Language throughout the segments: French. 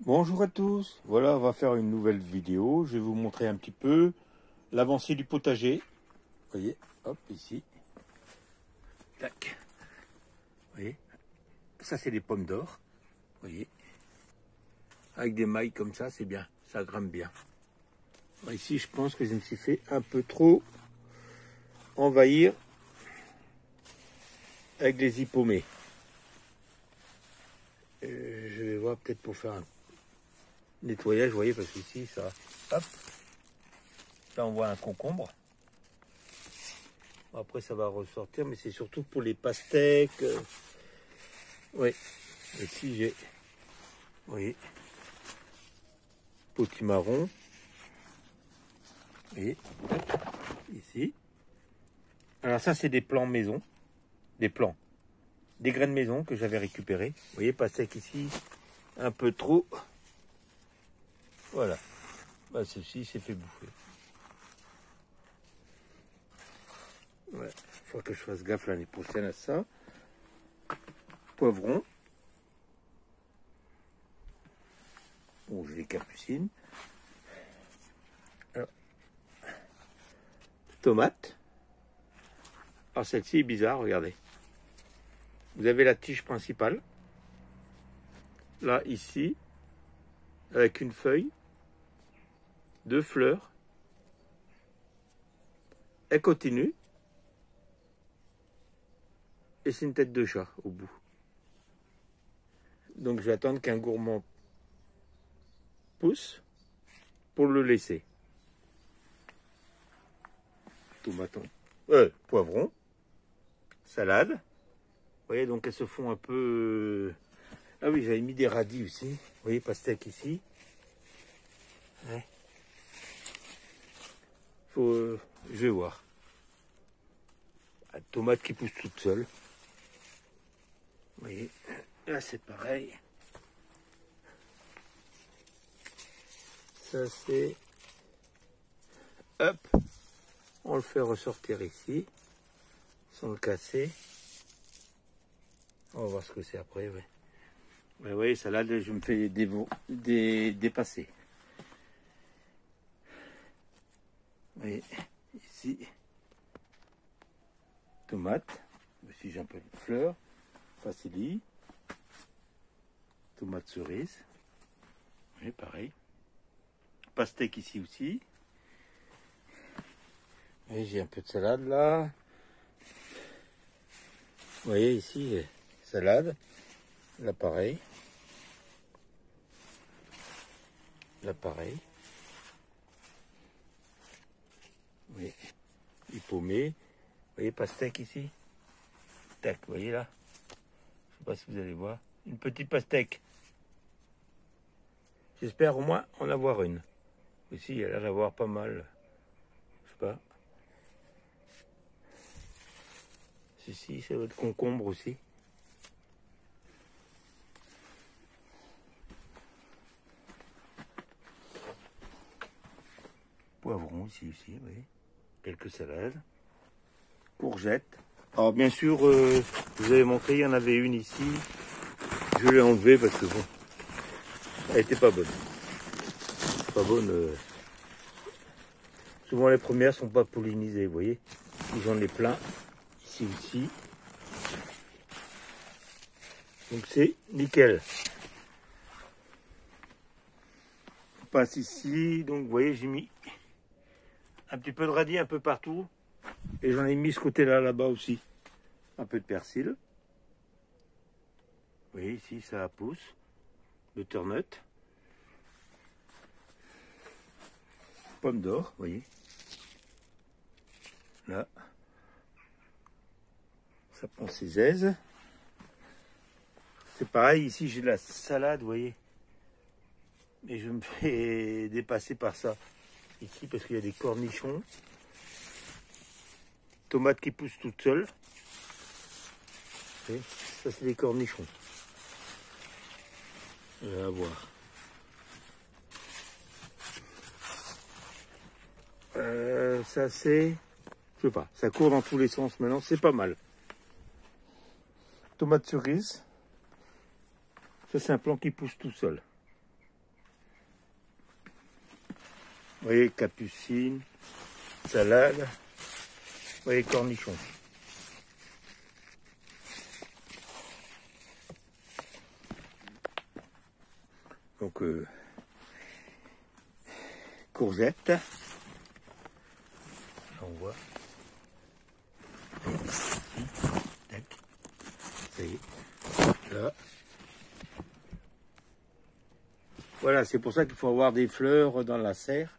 Bonjour à tous, voilà, on va faire une nouvelle vidéo. Je vais vous montrer un petit peu l'avancée du potager. Vous voyez, hop, ici. Tac. Vous voyez, ça c'est des pommes d'or. Vous voyez, avec des mailles comme ça, c'est bien, ça grimpe bien. Ici, je pense que je me suis fait un peu trop envahir avec des hippomées. Je vais voir peut-être pour faire un nettoyage, vous voyez, parce qu'ici, ça, hop, là on voit un concombre. Après ça va ressortir, mais c'est surtout pour les pastèques. Oui, ici j'ai, vous voyez, potimarron. Et ici. Alors ça c'est des plants maison, des graines maison que j'avais récupérées. Vous voyez, pastèque ici, un peu trop. Voilà, bah, ceci s'est fait bouffer. Ouais, il faut que je fasse gaffe l'année prochaine à ça. Poivron. Bon, j'ai les capucines. Alors, tomate. Alors celle-ci est bizarre, regardez. Vous avez la tige principale. Là, ici, avec une feuille, 2 fleurs. Elle continue. Et c'est une tête de chat au bout. Donc je vais attendre qu'un gourmand pousse pour le laisser. Tomaton. Poivron. Salade. Vous voyez, donc elles se font un peu... Ah oui, j'avais mis des radis aussi. Vous voyez, pastèque ici. Ouais. Je vais voir. La tomate qui pousse toute seule. Vous voyez, là c'est pareil. Ça c'est... Hop, on le fait ressortir ici, sans le casser. On va voir ce que c'est après, ouais. Mais oui, salade, je me fais dépasser. Vous voyez, ici, tomate. Ici j'ai un peu de fleurs. Facilis. Tomate cerise. Oui, pareil. Pastèque ici aussi. Et j'ai un peu de salade là. Vous voyez ici, salade. Là pareil. Là pareil. Oui. Hippomée. Vous voyez, pastèque ici. Tac, vous voyez là. Je ne sais pas si vous allez voir. Une petite pastèque. J'espère au moins en avoir une. Ici, il y a l'air d'avoir pas mal. Je sais pas. Ceci, c'est votre concombre aussi. Poivron ici, oui. Quelques salades. Courgettes. Alors bien sûr, je vous avais montré, il y en avait une ici. Je l'ai enlevée parce que bon, elle était pas bonne. Pas bonne. Souvent les premières sont pas pollinisées, vous voyez. J'en ai plein. Ici aussi. Donc c'est nickel. On passe ici. Donc vous voyez, j'ai mis un petit peu de radis un peu partout. Et j'en ai mis ce côté-là, là-bas aussi. Un peu de persil. Vous voyez, ici, ça pousse. Butternut. Pomme d'or, vous voyez. Là. Ça prend ses aises. C'est pareil, ici, j'ai de la salade, vous voyez. Et je me fais dépasser par ça. Ici, parce qu'il y a des cornichons. Tomates qui poussent toutes seules. Et ça, c'est des cornichons. On va voir. Ça c'est, je sais pas, ça court dans tous les sens maintenant, c'est pas mal. Tomate cerise. Ça c'est un plant qui pousse tout seul. Vous voyez, capucine, salade, vous voyez, cornichons. Donc, courgettes. On voit. Tac. Ça y est. Là. Voilà, c'est pour ça qu'il faut avoir des fleurs dans la serre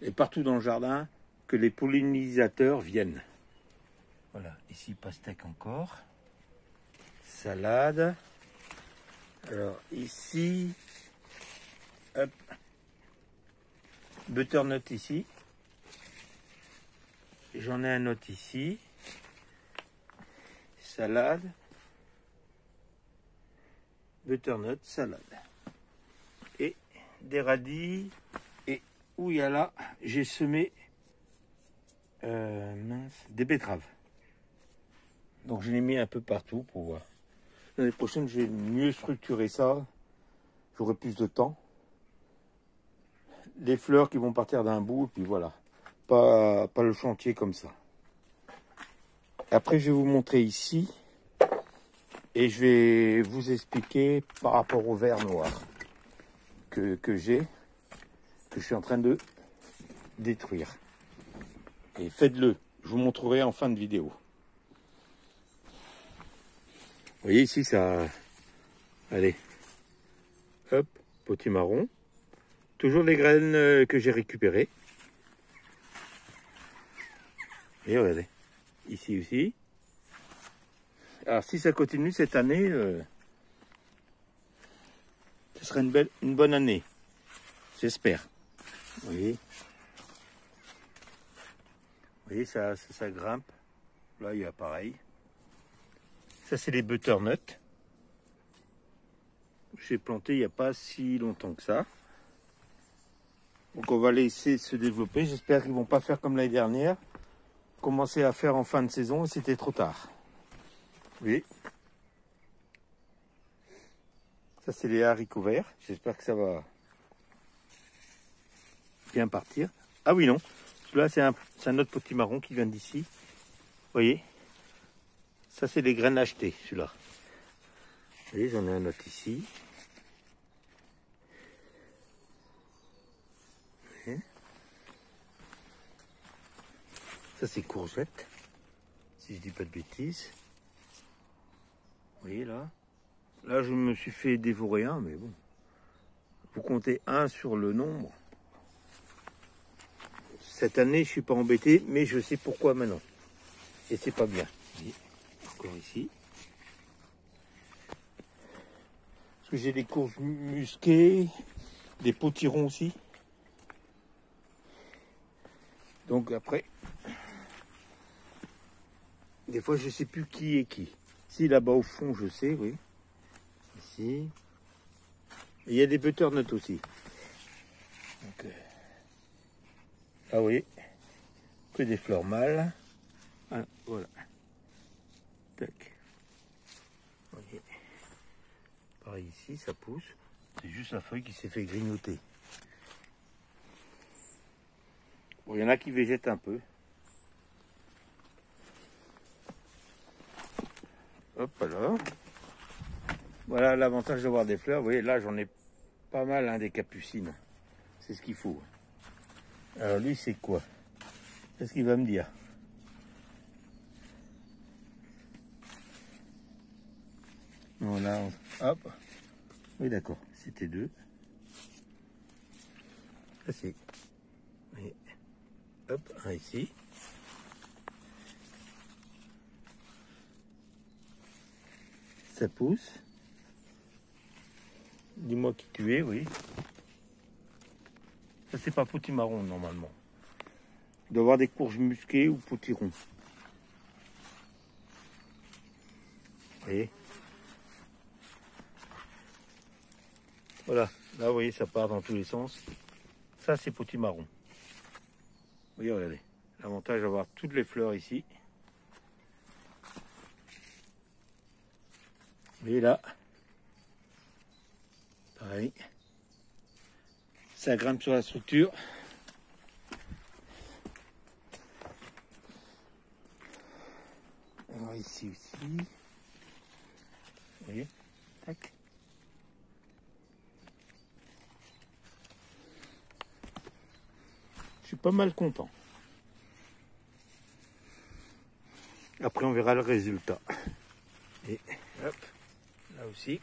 et partout dans le jardin, que les pollinisateurs viennent. Voilà, ici pastèque encore. Salade. Alors ici, hop, butternut ici. J'en ai un autre ici. Salade. Butternut, salade. Et des radis. Et où il y a là, j'ai semé des betteraves. Donc je l'ai mis un peu partout pour voir. L'année prochaine, je vais mieux structurer ça. J'aurai plus de temps. Les fleurs qui vont partir d'un bout, et puis voilà. Pas le chantier comme ça. Après, je vais vous montrer ici. Et je vais vous expliquer par rapport au verre noir que j'ai, que je suis en train de détruire. Et faites-le. Je vous montrerai en fin de vidéo. Vous voyez ici, ça... Allez. Hop, potimarron. Toujours les graines que j'ai récupérées. Et regardez. Ici aussi. Alors si ça continue cette année, ce sera une bonne année. J'espère. Vous voyez, ça grimpe. Là, il y a pareil. Ça, c'est les butternuts. J'ai planté il n'y a pas si longtemps que ça. Donc on va laisser se développer. J'espère qu'ils ne vont pas faire comme l'année dernière. Commencer à faire en fin de saison et c'était trop tard. Oui. Ça, c'est les haricots verts. J'espère que ça va bien partir. Ah oui, non. Celui-là, c'est un autre potimarron qui vient d'ici. Vous voyez? Ça, c'est les graines achetées, celui-là. Vous voyez, j'en ai un autre ici. Ça, c'est courgettes, si je dis pas de bêtises. Vous voyez, là. Là, je me suis fait dévorer un, mais bon. Vous comptez un sur le nombre. Cette année, je suis pas embêté, mais je sais pourquoi maintenant. Et c'est pas bien. Vous voyez, encore ici. Parce que j'ai des courges musquées, des potirons aussi. Donc après, des fois je sais plus qui est qui. Si là-bas au fond, je sais, oui. Ici. Il y a des butternuts aussi. Donc, ah oui, que des fleurs mâles. Ah, voilà. Tac. Vous voyez. Pareil ici, ça pousse. C'est juste la feuille qui s'est fait grignoter. Bon, il y en a qui végètent un peu. Hop là. Voilà l'avantage d'avoir des fleurs. Vous voyez, là j'en ai pas mal, hein, des capucines. C'est ce qu'il faut. Alors lui, c'est quoi? Qu'est-ce qu'il va me dire? Voilà, hop. Oui, d'accord, c'était deux. Ça c'est. Hop, un ici. Ça pousse. Dis-moi qui tu es, oui. Ça, c'est pas potimarron normalement. Il doit y avoir des courges musquées ou potirons. voyez. Voilà, là vous voyez ça part dans tous les sens. Ça c'est potimarron. Vous voyez, regardez. L'avantage d'avoir toutes les fleurs ici. Vous voyez là. Pareil. Ça grimpe sur la structure. Alors ici aussi. Vous voyez. Tac. Je suis pas mal content. Après on verra le résultat. Et hop, là aussi.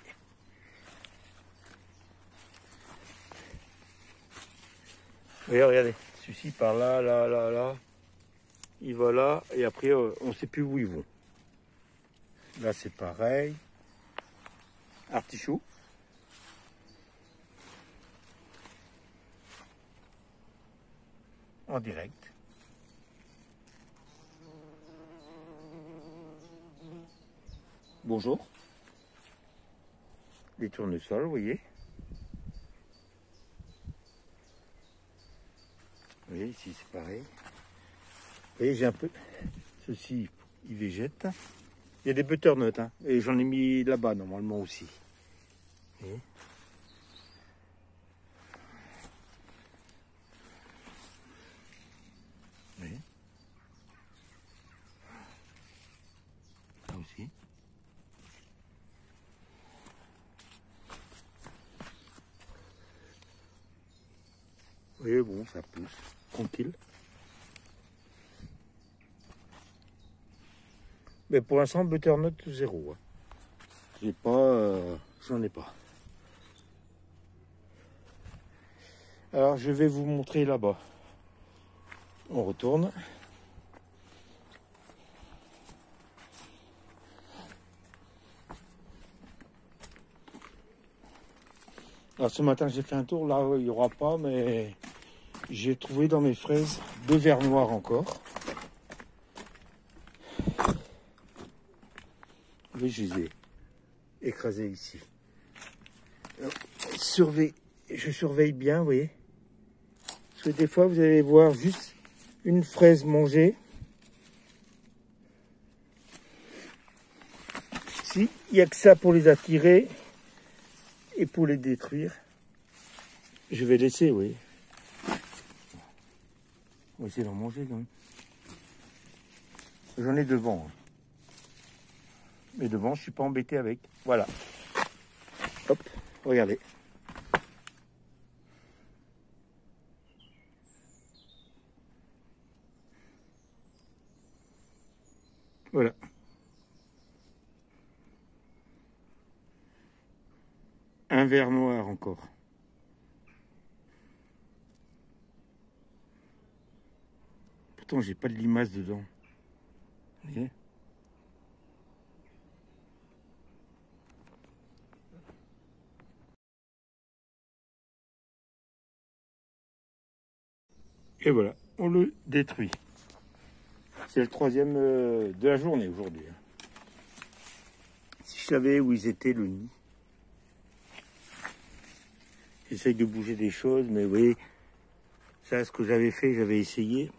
Voyez, regardez, celui-ci par là, là, là, là. Il va là, et après on ne sait plus où ils vont. Là c'est pareil. Artichaut. En direct. Bonjour. Les tournesols, vous voyez. Vous voyez, ici c'est pareil. Vous voyez, j'ai un peu... Ceci, il végète. Il y a des butternuts, hein, et j'en ai mis là-bas normalement aussi. Vous voyez. Vous voyez. Là aussi. Vous voyez, bon, ça pousse. Tranquille. Mais pour l'instant, butternut 0. Hein. J'ai pas, j'en ai pas. Alors, je vais vous montrer là-bas. On retourne. Alors, ce matin, j'ai fait un tour. Là, il n'y aura pas, mais j'ai trouvé dans mes fraises 2 vers noirs encore. Oui, je les ai écrasés ici. Alors, je surveille bien, vous voyez. Parce que des fois, vous allez voir juste une fraise mangée. Si, il n'y a que ça pour les attirer et pour les détruire. Je vais laisser, vous voyez. On va essayer d'en manger quand même. J'en ai devant. Hein. Mais devant, je suis pas embêté avec. Voilà. Hop, regardez. Voilà. Un ver noir encore. Pourtant, j'ai pas de limaces dedans. Vous voyez ? Et voilà, on le détruit. C'est le 3e de la journée aujourd'hui. Si je savais où ils étaient le nid. J'essaye de bouger des choses, mais vous voyez, ça, ce que j'avais fait, j'avais essayé.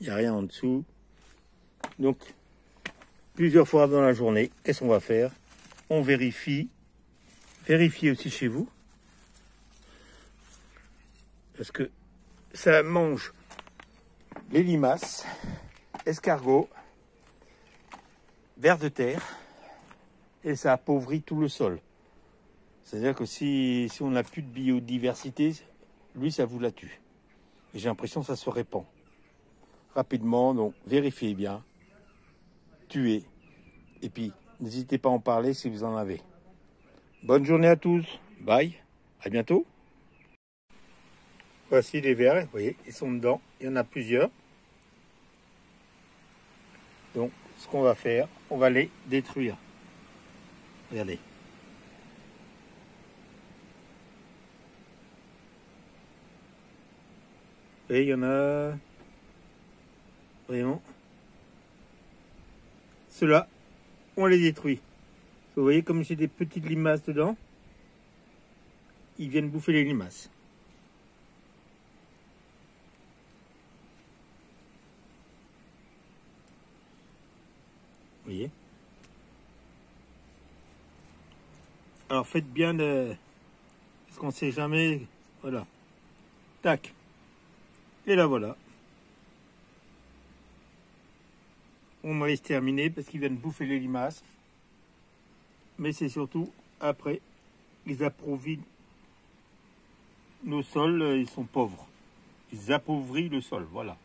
Il n'y a rien en dessous. Donc, plusieurs fois dans la journée, qu'est-ce qu'on va faire? On vérifie. Vérifiez aussi chez vous. Parce que ça mange les limaces, escargots, vers de terre, et ça appauvrit tout le sol. C'est-à-dire que si on n'a plus de biodiversité, lui, ça vous la tue. Et j'ai l'impression que ça se répand rapidement, donc vérifiez bien, tuez, et puis n'hésitez pas à en parler si vous en avez. Bonne journée à tous, bye, à bientôt. Voici les vers, vous voyez, ils sont dedans, il y en a plusieurs. Donc, ce qu'on va faire, on va les détruire. Regardez. Et il y en a... Vraiment. Ceux-là, on les détruit. Vous voyez comme j'ai des petites limaces dedans. Ils viennent bouffer les limaces. Vous voyez. Alors faites bien de... Parce qu'on ne sait jamais... Voilà. Tac. Et là voilà. On va se terminer parce qu'ils viennent bouffer les limaces. Mais c'est surtout après, ils appauvrit nos sols, ils sont pauvres. Ils appauvrissent le sol, voilà.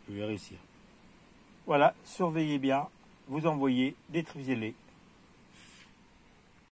Je vais réussir. Voilà, surveillez bien, vous envoyez, détruisez-les.